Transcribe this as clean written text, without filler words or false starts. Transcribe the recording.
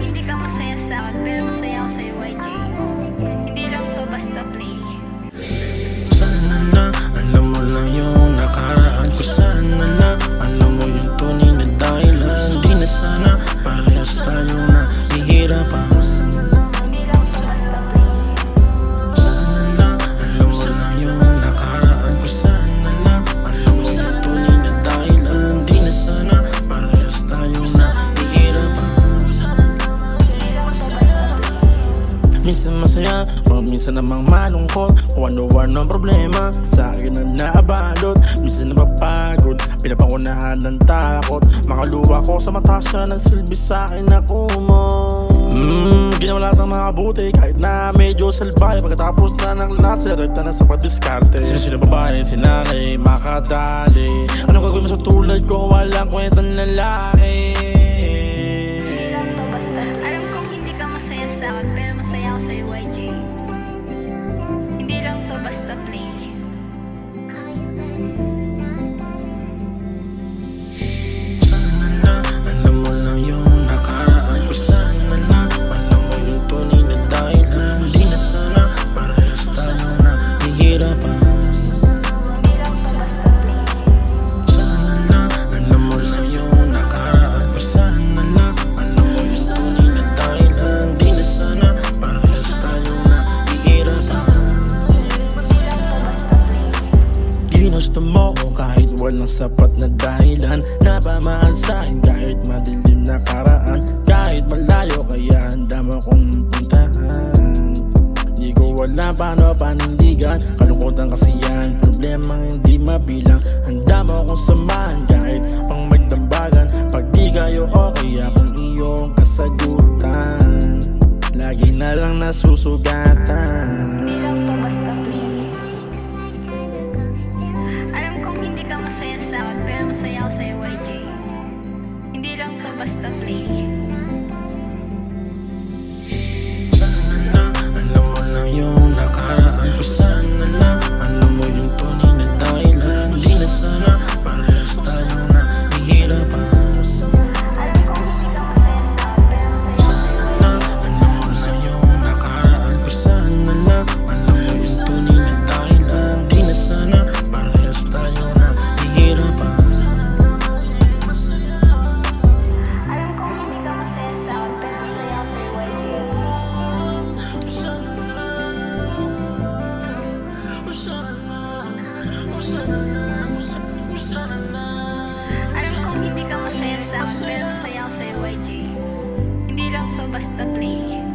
hindi ka masaya sa akin, pero masaya ako sa'yo, YJ. Hindi lang to basta play. Sana na, alam mo lang yung nakaraan ko. Sana na, alam mo yung tunay na dahilan. Di na sana, parehas tayong nahihirapan. Hindi lang to basta play. Sana na, alam mo lang yung nakaraan ko. Sana na, alam mo yung tunay na dahilan. Di na sana, parehas tayong nahihirapan. Hindi lang to basta play. Minsan masaya, minsan namang malungkot. Kung ano-ano ang problema, sa akin ang naabalot. Minsan napapagod, pinapangunahan ng takot. Makaluwa ko sa mata siya, nagsilbi sa akin na kumot. Ginawa lahat ng makabuti, kahit na medyo salbahe. Pagkatapos na ng laser, ito na sa pagdiskarte. Sino babae, sinanay, makadali. Anong gagawin mo sa tulad ko, walang kwentang lalaki. Hindi lang to basta. Alam kong hindi ka masaya sa akin, pero masaya ako sa'yo, YJ. Hindi lang to basta play. Sana na, alam mo lang yung nakaraan ko. Sana na, alam mo yung tunay na dahilan. Di na sana, parehas tayong nahihirapan. Hindi lang to basta play. Sana na, alam mo lang yung nakaraan ko. Sana na, alam mo yung tunay na dahilan. Di na sana, parehas tayong nahihirapan. Hindi lang to basta play. Ginusto mo ko kahit walang sapat na dahilan. Napamahal sa'kin kahit madilim na karaan. Kahit malayo kaya handa mo kong puntahan. Di ko wala paano panindigan. Kalungkutan kasi yan, problemang hindi mabilang. Handa mo akong samahan kahit pang magdambagan. Pag di kayo okay, akong iyong kasagutan. Lagi na lang nasusugatan. Hindi lang to basta play. Alam kong hindi ka masaya sa akin, pero masaya ako sa'yo, YJ. Hindi lang to basta play. Sana na, alam mo lang yung nakaraan ko. Sana na, alam mo yung tunay na dahilan. Di na sana, parehas tayong nahihirapan. Alam kong hindi ka masaya sa akin, pero masaya ako sa'yo, Na, alam mo lang yung nakaraan ko. Sana na, alam mo yung tunay na dahilan. Di na sana, parehas tayong nahihirapan. Alam kong hindi ka masaya sa akin, pero masaya ako sa'yo, YJ. Alam kong hindi ka masaya sa akin, pero masaya ako sa'yo, YJ. Hindi lang to basta play.